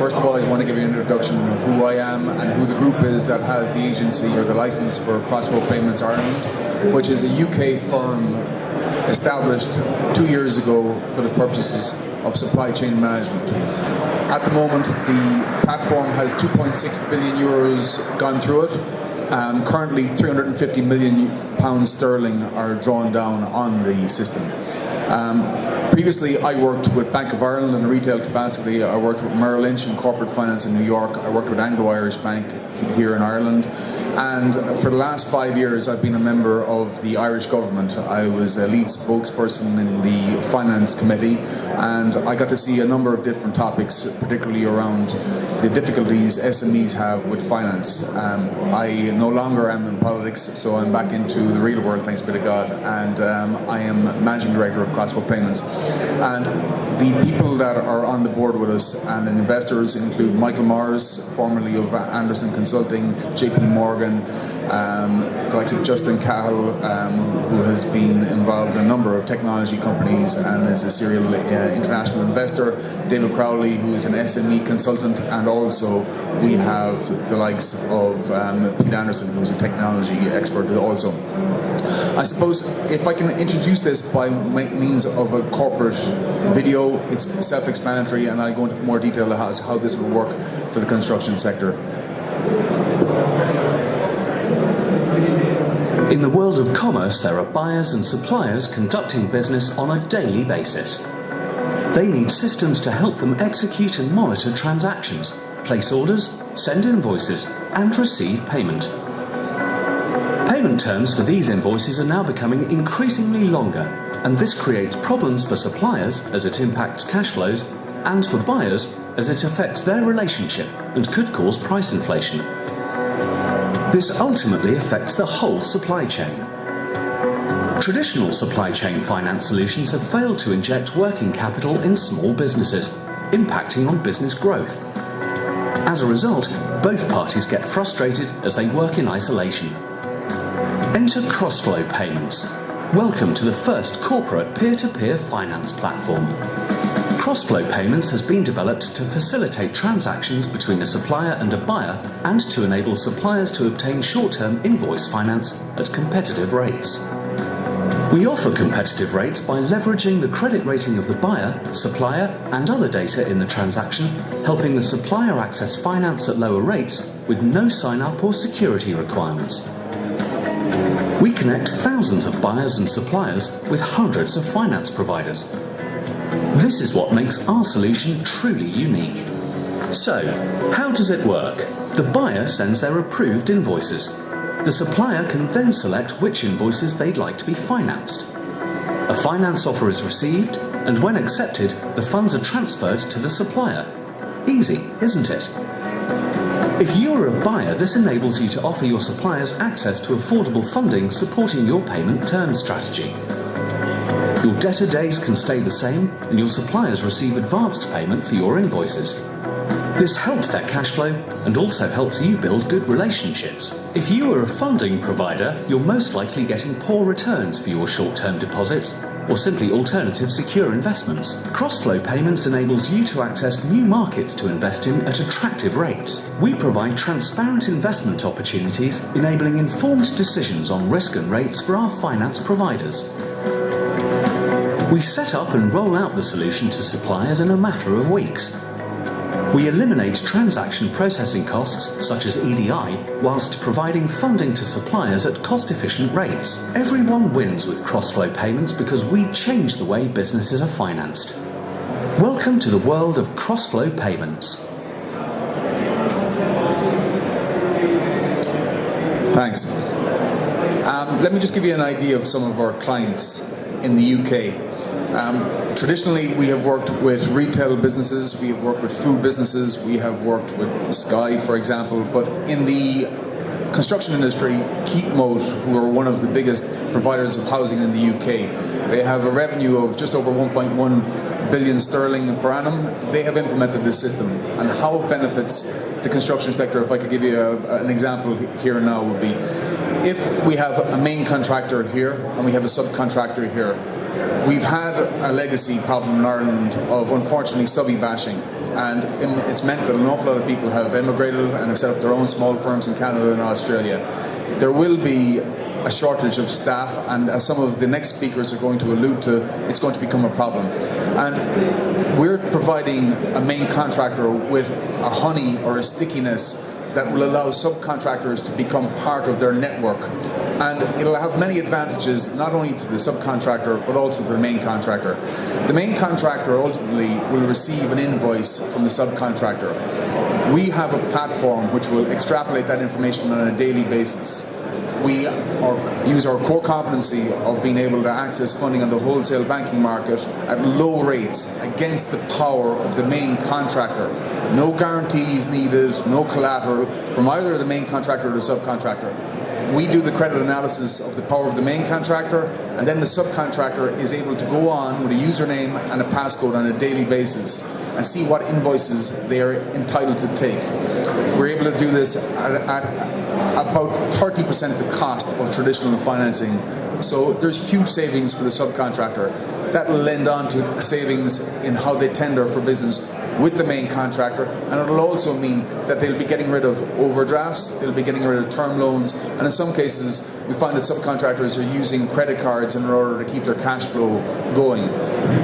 first of all, I just want to give you an introduction of who I am and who the group is that has the agency or the license for Crossflow Payments Ireland, which is a UK firm established 2 years ago for the purposes of supply chain management. At the moment, the platform has 2.6 billion euros gone through it. Currently, 350 million pounds sterling are drawn down on the system. Previously, I worked with Bank of Ireland in a retail capacity. I worked with Merrill Lynch in corporate finance in New York. I worked with Anglo-Irish Bank here in Ireland. And for the last 5 years, I've been a member of the Irish government. I was a lead spokesperson in the finance committee, and I got to see a number of different topics, particularly around the difficulties SMEs have with finance. I no longer am in politics, so I'm back into the real world, thanks be to God, and I am managing director of Crossflow Payments. And the people that are on the board with us and investors include Michael Morris, formerly of Anderson Consulting, JP Morgan, the likes of Justin Cahill, who has been involved in a number of technology companies and is a serial international investor, David Crowley, who is an SME consultant, and also we have the likes of Pete Anderson, who is a technology expert also. I suppose if I can introduce this by means of a corporate video, it's self-explanatory, and I'll go into more detail as how this will work for the construction sector. In the world of commerce, there are buyers and suppliers conducting business on a daily basis. They need systems to help them execute and monitor transactions, place orders, send invoices, and receive payment. Payment terms for these invoices are now becoming increasingly longer, and this creates problems for suppliers as it impacts cash flows, and for buyers as it affects their relationship and could cause price inflation. This ultimately affects the whole supply chain. Traditional supply chain finance solutions have failed to inject working capital in small businesses, impacting on business growth. As a result, both parties get frustrated as they work in isolation. Enter Crossflow Payments. Welcome to the first corporate peer-to-peer finance platform. Crossflow Payments has been developed to facilitate transactions between a supplier and a buyer and to enable suppliers to obtain short-term invoice finance at competitive rates. We offer competitive rates by leveraging the credit rating of the buyer, supplier, and other data in the transaction, helping the supplier access finance at lower rates with no sign-up or security requirements. We connect thousands of buyers and suppliers with hundreds of finance providers. This is what makes our solution truly unique. So, how does it work? The buyer sends their approved invoices. The supplier can then select which invoices they'd like to be financed. A finance offer is received, and when accepted, the funds are transferred to the supplier. Easy, isn't it? If you're a buyer, this enables you to offer your suppliers access to affordable funding supporting your payment term strategy. Your debtor days can stay the same, and your suppliers receive advanced payment for your invoices. This helps their cash flow and also helps you build good relationships. If you are a funding provider, you're most likely getting poor returns for your short-term deposits or simply alternative secure investments. Crossflow Payments enables you to access new markets to invest in at attractive rates. We provide transparent investment opportunities, enabling informed decisions on risk and rates for our finance providers. We set up and roll out the solution to suppliers in a matter of weeks. We eliminate transaction processing costs, such as EDI, whilst providing funding to suppliers at cost-efficient rates. Everyone wins with Crossflow Payments because we change the way businesses are financed. Welcome to the world of Crossflow Payments. Thanks. Let me just give you an idea of some of our clients in the UK. Traditionally, we have worked with retail businesses, we have worked with food businesses, we have worked with Sky, for example, but in the construction industry, Keepmoat, who are one of the biggest providers of housing in the UK, they have a revenue of just over 1.1 billion sterling per annum. They have implemented this system, and how it benefits the construction sector, if I could give you an example here now, would be if we have a main contractor here and we have a subcontractor here. we've had a legacy problem in Ireland of, unfortunately, subby bashing, and it's meant that an awful lot of people have emigrated and have set up their own small firms in Canada and Australia. There will be a shortage of staff, and as some of the next speakers are going to allude to, it's going to become a problem. And we're providing a main contractor with a honey or a stickiness that will allow subcontractors to become part of their network. And it'll have many advantages, not only to the subcontractor, but also to the main contractor. The main contractor ultimately will receive an invoice from the subcontractor. We have a platform which will extrapolate that information on a daily basis. We use our core competency of being able to access funding on the wholesale banking market at low rates against the power of the main contractor. No guarantees needed, no collateral from either the main contractor or the subcontractor. We do the credit analysis of the power of the main contractor, and then the subcontractor is able to go on with a username and a passcode on a daily basis and see what invoices they are entitled to take. We're able to do this at about 30% the cost of traditional financing. So there's huge savings for the subcontractor. That will lend on to savings in how they tender for business with the main contractor, and it'll also mean that they'll be getting rid of overdrafts, they'll be getting rid of term loans, and in some cases we find that subcontractors are using credit cards in order to keep their cash flow going.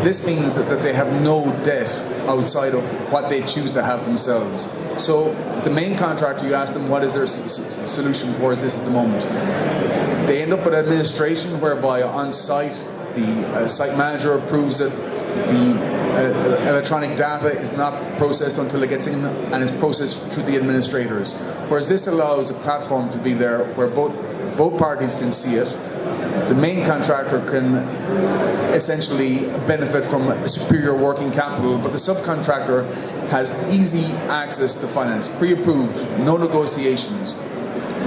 This means that they have no debt outside of what they choose to have themselves. So the main contractor, you ask them what is their solution towards this at the moment. They end up with administration whereby on site the site manager approves it, the electronic data is not processed until it gets in, and it's processed through the administrators. Whereas this allows a platform to be there where both parties can see it. The main contractor can essentially benefit from superior working capital, but the subcontractor has easy access to finance, pre-approved, no negotiations.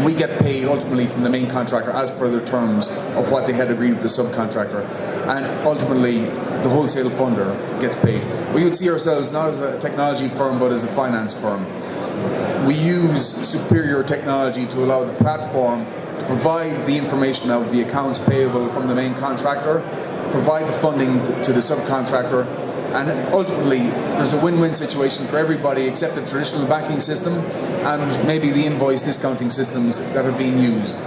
We get paid ultimately from the main contractor as per the terms of what they had agreed with the subcontractor, and ultimately the wholesale funder gets paid. We would see ourselves not as a technology firm but as a finance firm. We use superior technology to allow the platform to provide the information of the accounts payable from the main contractor, provide the funding to the subcontractor, and ultimately there's a win-win situation for everybody except the traditional banking system and maybe the invoice discounting systems that are being used.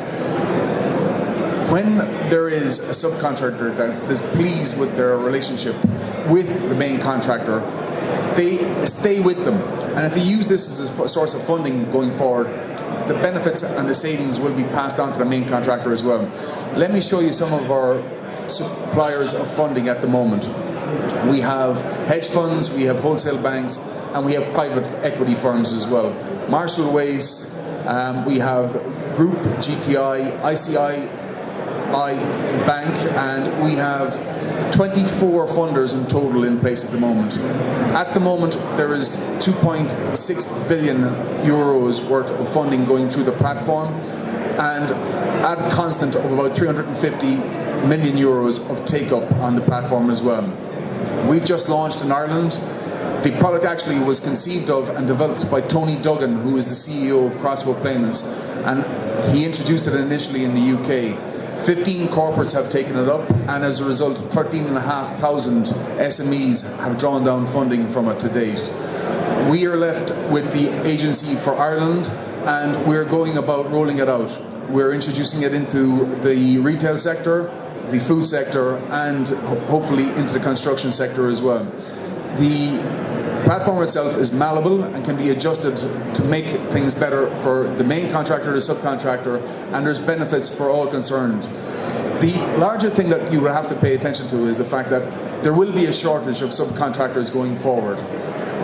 When there is a subcontractor that is pleased with their relationship with the main contractor, they stay with them, and if they use this as a source of funding going forward, the benefits and the savings will be passed on to the main contractor as well. Let me show you some of our suppliers of funding at the moment. We have hedge funds, we have wholesale banks, and we have private equity firms as well. Marshall Wace, we have Group, GTI, ICI Bank, and we have 24 funders in total in place at the moment. At the moment, there is 2.6 billion euros worth of funding going through the platform, and at a constant of about 350 million euros of take-up on the platform as well. We've just launched in Ireland. The product actually was conceived of and developed by Tony Duggan, who is the CEO of Crossflow Payments, and he introduced it initially in the UK. 15 corporates have taken it up, and as a result 13,500 SMEs have drawn down funding from it to date. We are left with the agency for Ireland, and we're going about rolling it out. We're introducing it into the retail sector, the food sector, and hopefully into the construction sector as well. The platform itself is malleable and can be adjusted to make things better for the main contractor, the subcontractor, and there's benefits for all concerned. The largest thing that you will have to pay attention to is the fact that there will be a shortage of subcontractors going forward.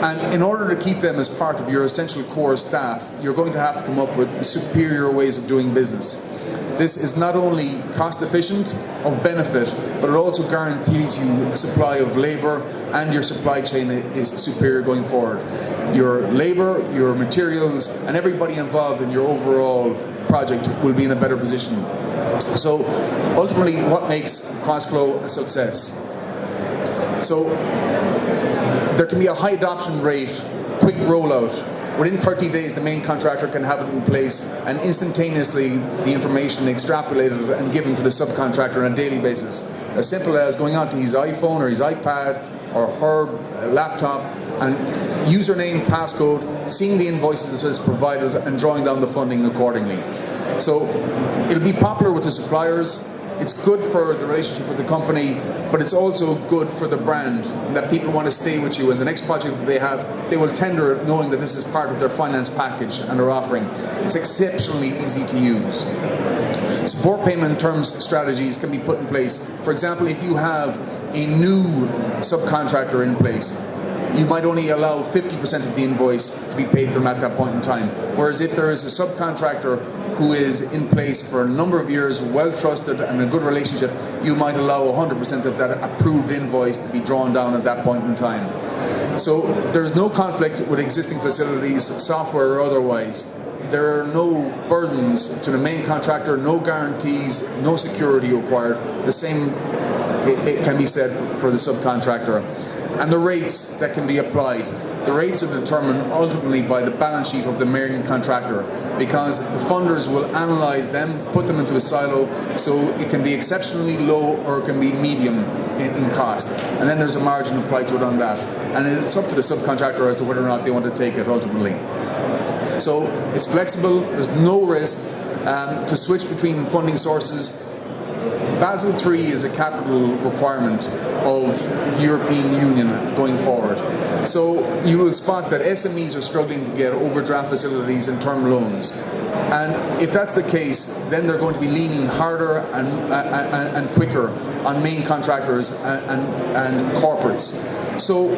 And in order to keep them as part of your essential core staff, you're going to have to come up with superior ways of doing business. This is not only cost efficient, of benefit, but it also guarantees you a supply of labour, and your supply chain is superior going forward. Your labour, your materials, and everybody involved in your overall project will be in a better position. So ultimately, what makes Crossflow a success? So there can be a high adoption rate, quick rollout. Within 30 days, the main contractor can have it in place, and instantaneously the information extrapolated and given to the subcontractor on a daily basis. as simple as going onto his iPhone or his iPad or her laptop and username, passcode, seeing the invoices as provided and drawing down the funding accordingly. So it'll be popular with the suppliers. It's good for the relationship with the company, but it's also good for the brand, that people want to stay with you, and the next project that they have, they will tender it knowing that this is part of their finance package and their offering. It's exceptionally easy to use. Support payment terms strategies can be put in place. For example, if you have a new subcontractor in place, you might only allow 50% of the invoice to be paid to them at that point in time. Whereas if there is a subcontractor who is in place for a number of years, well trusted and a good relationship, you might allow 100% of that approved invoice to be drawn down at that point in time. So there's no conflict with existing facilities, software or otherwise. There are no burdens to the main contractor, no guarantees, no security required. The same it can be said for the subcontractor. And the rates that can be applied. The rates are determined ultimately by the balance sheet of the main contractor, because the funders will analyse them, put them into a silo, so it can be exceptionally low or it can be medium in cost. And then there's a margin applied to it on that. And it's up to the subcontractor as to whether or not they want to take it ultimately. So it's flexible, there's no risk to switch between funding sources. Basel III is a capital requirement of the European Union going forward. So you will spot that SMEs are struggling to get overdraft facilities and term loans. And if that's the case, then they're going to be leaning harder and quicker on main contractors and corporates. So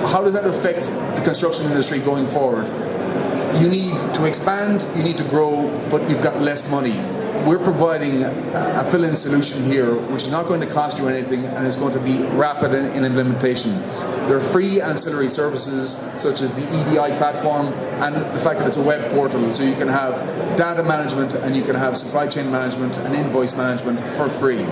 how does that affect the construction industry going forward? You need to expand, you need to grow, but you've got less money. We're providing a fill-in solution here, which is not going to cost you anything and is going to be rapid in implementation. There are free ancillary services such as the EDI platform and the fact that it's a web portal, so you can have data management and you can have supply chain management and invoice management for free.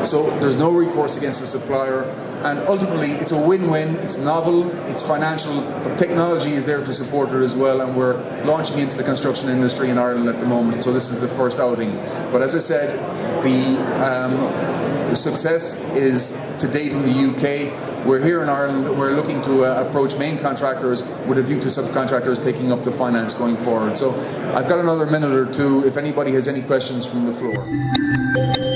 So there's no recourse against the supplier, and ultimately it's a win-win. It's novel, it's financial, but technology is there to support it as well, and we're launching into the construction industry in Ireland at the moment, so this is the first outing. But as I said, the success is to date in the UK. We're here in Ireland, we're looking to approach main contractors with a view to subcontractors taking up the finance going forward. So I've got another minute or two if anybody has any questions from the floor.